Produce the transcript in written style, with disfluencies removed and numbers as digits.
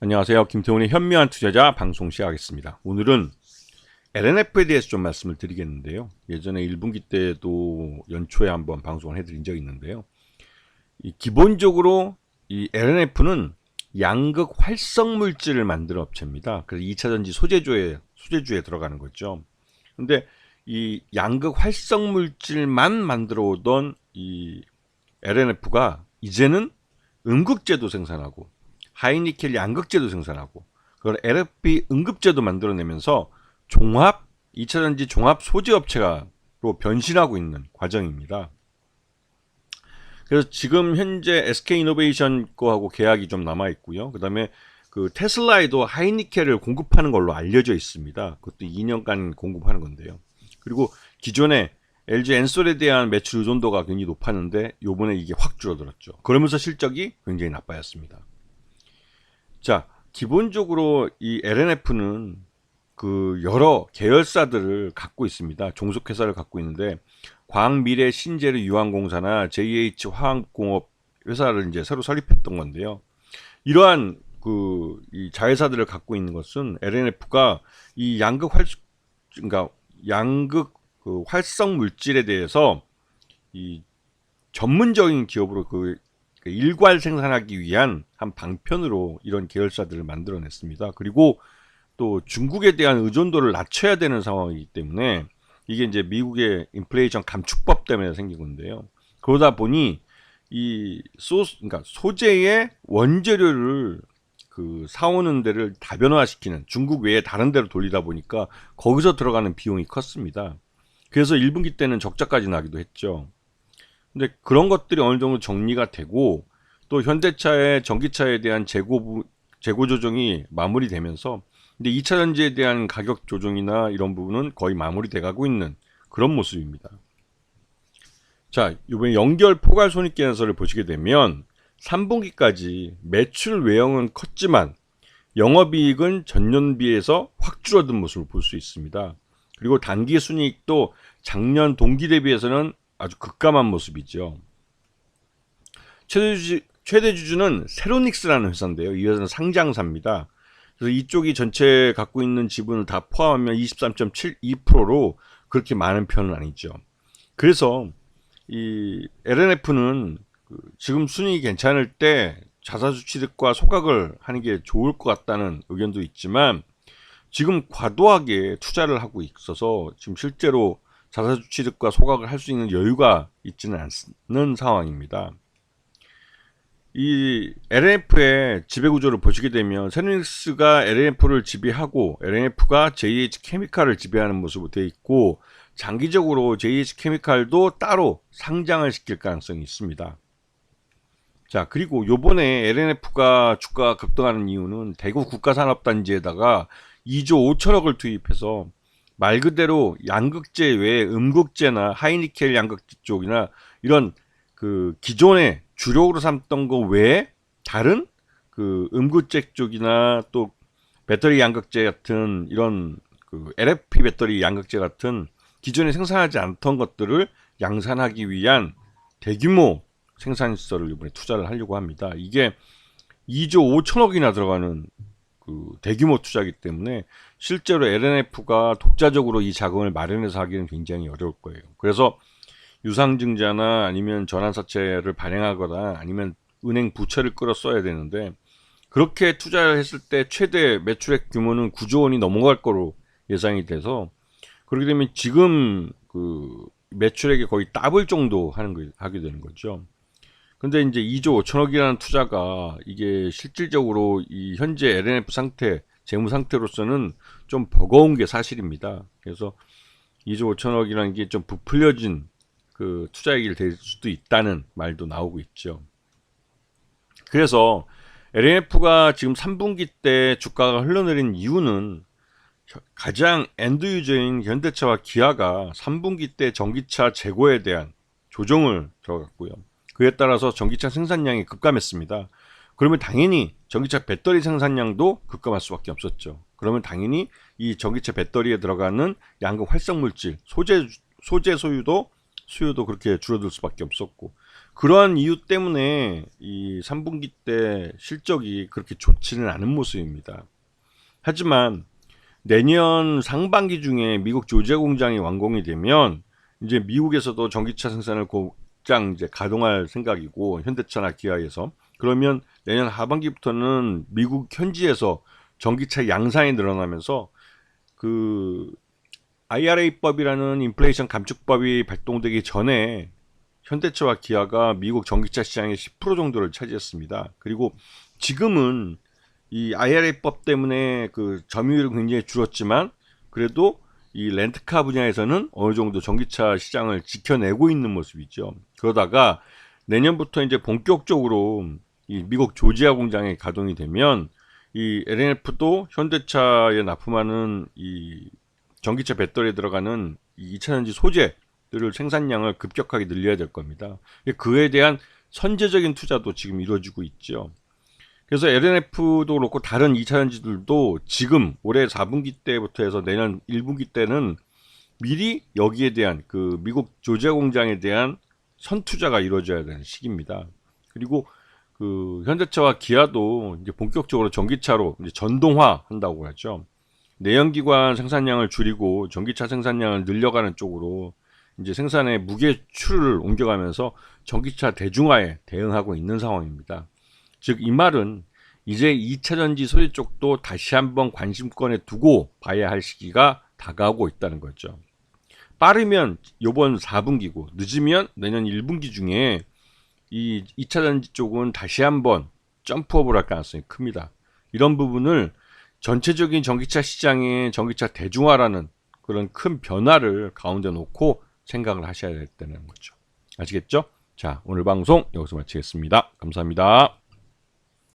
안녕하세요. 김태훈의 현명한 투자자 방송 시작하겠습니다. 오늘은 LNF에 대해서 좀 말씀을 드리겠는데요. 예전에 1분기 때도 연초에 한번 방송을 해드린 적이 있는데요. 기본적으로 이 LNF는 양극 활성 물질을 만드는 업체입니다. 그래서 2차전지 소재주에 들어가는 거죠. 근데 이 양극 활성 물질만 만들어 오던 이 LNF가 이제는 음극재도 생산하고 하이니켈 양극재도 생산하고 그걸 LFP 응급재도 만들어내면서 2차전지 종합 소재 업체로 변신하고 있는 과정입니다. 그래서 지금 현재 SK이노베이션 거하고 계약이 좀 남아 있고요. 그다음에 그 테슬라에도 하이니켈을 공급하는 걸로 알려져 있습니다. 그것도 2년간 공급하는 건데요. 그리고 기존에 LG 엔솔에 대한 매출 의존도가 굉장히 높았는데 요번에 이게 확 줄어들었죠. 그러면서 실적이 굉장히 나빠졌습니다. 자, 기본적으로 이 LNF는 그 여러 계열사들을 갖고 있습니다. 종속회사를 갖고 있는데 과학미래 신재료 유황공사나 JH 화학공업 회사를 이제 새로 설립했던 건데요. 이러한 이 자회사들을 갖고 있는 것은 LNF가 이 그러니까 양극 활성 물질에 대해서 이 전문적인 기업으로 일괄 생산하기 위한 한 방편으로 이런 계열사들을 만들어냈습니다. 그리고 또 중국에 대한 의존도를 낮춰야 되는 상황이기 때문에 이게 이제 미국의 인플레이션 감축법 때문에 생긴 건데요. 그러다 보니 그러니까 소재의 원재료를 사오는 데를 다변화시키는 중국 외에 다른 데로 돌리다 보니까 거기서 들어가는 비용이 컸습니다. 그래서 1분기 때는 적자까지 나기도 했죠. 근데 그런 것들이 어느 정도 정리가 되고 또 현대차의 전기차에 대한 재고 조정이 마무리되면서 근데 2차 전지에 대한 가격 조정이나 이런 부분은 거의 마무리돼 가고 있는 그런 모습입니다. 자, 이번에 연결 포괄 손익계산서를 보시게 되면 3분기까지 매출 외형은 컸지만 영업이익은 전년 비해서 확 줄어든 모습을 볼 수 있습니다. 그리고 단기 순이익도 작년 동기 대비해서는 아주 급감한 모습이죠. 최대 주주는 세로닉스라는 회사인데요. 이 회사는 상장사입니다. 그래서 이쪽이 전체 갖고 있는 지분을 다 포함하면 23.72%로 그렇게 많은 편은 아니죠. 그래서 이 LNF는 지금 순이익이 괜찮을 때 자사주 취득과 소각을 하는 게 좋을 것 같다는 의견도 있지만 지금 과도하게 투자를 하고 있어서 지금 실제로 자사주 취득과 소각을 할 수 있는 여유가 있지는 않는 상황입니다. 이 LNF의 지배구조를 보시게 되면 세로닉스가 LNF를 지배하고 LNF가 JH케미칼을 지배하는 모습으로 되어 있고 장기적으로 JH케미칼도 따로 상장을 시킬 가능성이 있습니다. 자, 그리고 요번에 LNF가 주가가 급등하는 이유는 대구 국가산업단지에다가 2조 5천억을 투입해서 말 그대로 양극재 외에 음극재나 하이니켈 양극재 쪽이나 이런 기존에 주력으로 삼던 거 외에 다른 음극재 쪽이나 또 배터리 양극재 같은 이런 LFP 배터리 양극재 같은 기존에 생산하지 않던 것들을 양산하기 위한 대규모 생산시설을 이번에 투자를 하려고 합니다. 이게 2조 5천억이나 들어가는 대규모 투자이기 때문에 실제로 LNF가 독자적으로 이 자금을 마련해서 하기는 굉장히 어려울 거예요. 그래서 유상증자나 아니면 전환사채를 발행하거나 아니면 은행 부채를 끌어 써야 되는데 그렇게 투자를 했을 때 최대 매출액 규모는 9조 원이 넘어갈 거로 예상이 돼서 그렇게 되면 지금 매출액이 거의 더블 정도 하게 되는 거죠. 근데 이제 2조 5천억이라는 투자가 이게 실질적으로 이 현재 LNF 재무 상태로서는 좀 버거운 게 사실입니다. 그래서 2조 5천억이라는 게 좀 부풀려진 투자액이 될 수도 있다는 말도 나오고 있죠. 그래서 LNF가 지금 3분기 때 주가가 흘러내린 이유는 가장 엔드 유저인 현대차와 기아가 3분기 때 전기차 재고에 대한 조정을 들어갔고요. 그에 따라서 전기차 생산량이 급감했습니다. 그러면 당연히 전기차 배터리 생산량도 급감할 수밖에 없었죠. 그러면 당연히 이 전기차 배터리에 들어가는 양극 활성 물질, 소재 수요도 그렇게 줄어들 수밖에 없었고 그러한 이유 때문에 이 3분기 때 실적이 그렇게 좋지는 않은 모습입니다. 하지만 내년 상반기 중에 미국 조지아 공장이 완공이 되면 이제 미국에서도 전기차 생산을 곧장 이제 가동할 생각이고, 현대차나 기아에서. 그러면 내년 하반기부터는 미국 현지에서 전기차 양산이 늘어나면서 그 IRA법이라는 인플레이션 감축법이 발동되기 전에 현대차와 기아가 미국 전기차 시장의 10% 정도를 차지했습니다. 그리고 지금은 이 IRA법 때문에 그 점유율이 굉장히 줄었지만, 그래도 이 렌트카 분야에서는 어느 정도 전기차 시장을 지켜내고 있는 모습이죠. 그러다가 내년부터 이제 본격적으로 이 미국 조지아 공장에 가동이 되면 이 LNF도 현대차에 납품하는 이 전기차 배터리에 들어가는 이 2차전지 소재들을 생산량을 급격하게 늘려야 될 겁니다. 그에 대한 선제적인 투자도 지금 이루어지고 있죠. 그래서 LNF도 그렇고 다른 2차전지들도 지금 올해 4분기 때부터 해서 내년 1분기 때는 미리 여기에 대한 그 미국 조지아 공장에 대한 선투자가 이루어져야 되는 시기입니다. 그리고 그 현대차와 기아도 이제 본격적으로 전기차로 이제 전동화 한다고 하죠. 내연기관 생산량을 줄이고 전기차 생산량을 늘려가는 쪽으로 이제 생산의 무게추를 옮겨가면서 전기차 대중화에 대응하고 있는 상황입니다. 즉 이 말은 이제 2차전지 소재 쪽도 다시 한번 관심권에 두고 봐야 할 시기가 다가오고 있다는 거죠. 빠르면 이번 4분기고 늦으면 내년 1분기 중에 이 2차전지 쪽은 다시 한번 점프업을 할 가능성이 큽니다. 이런 부분을 전체적인 전기차 시장의 전기차 대중화라는 그런 큰 변화를 가운데 놓고 생각을 하셔야 된다는 거죠. 아시겠죠? 자, 오늘 방송 여기서 마치겠습니다. 감사합니다.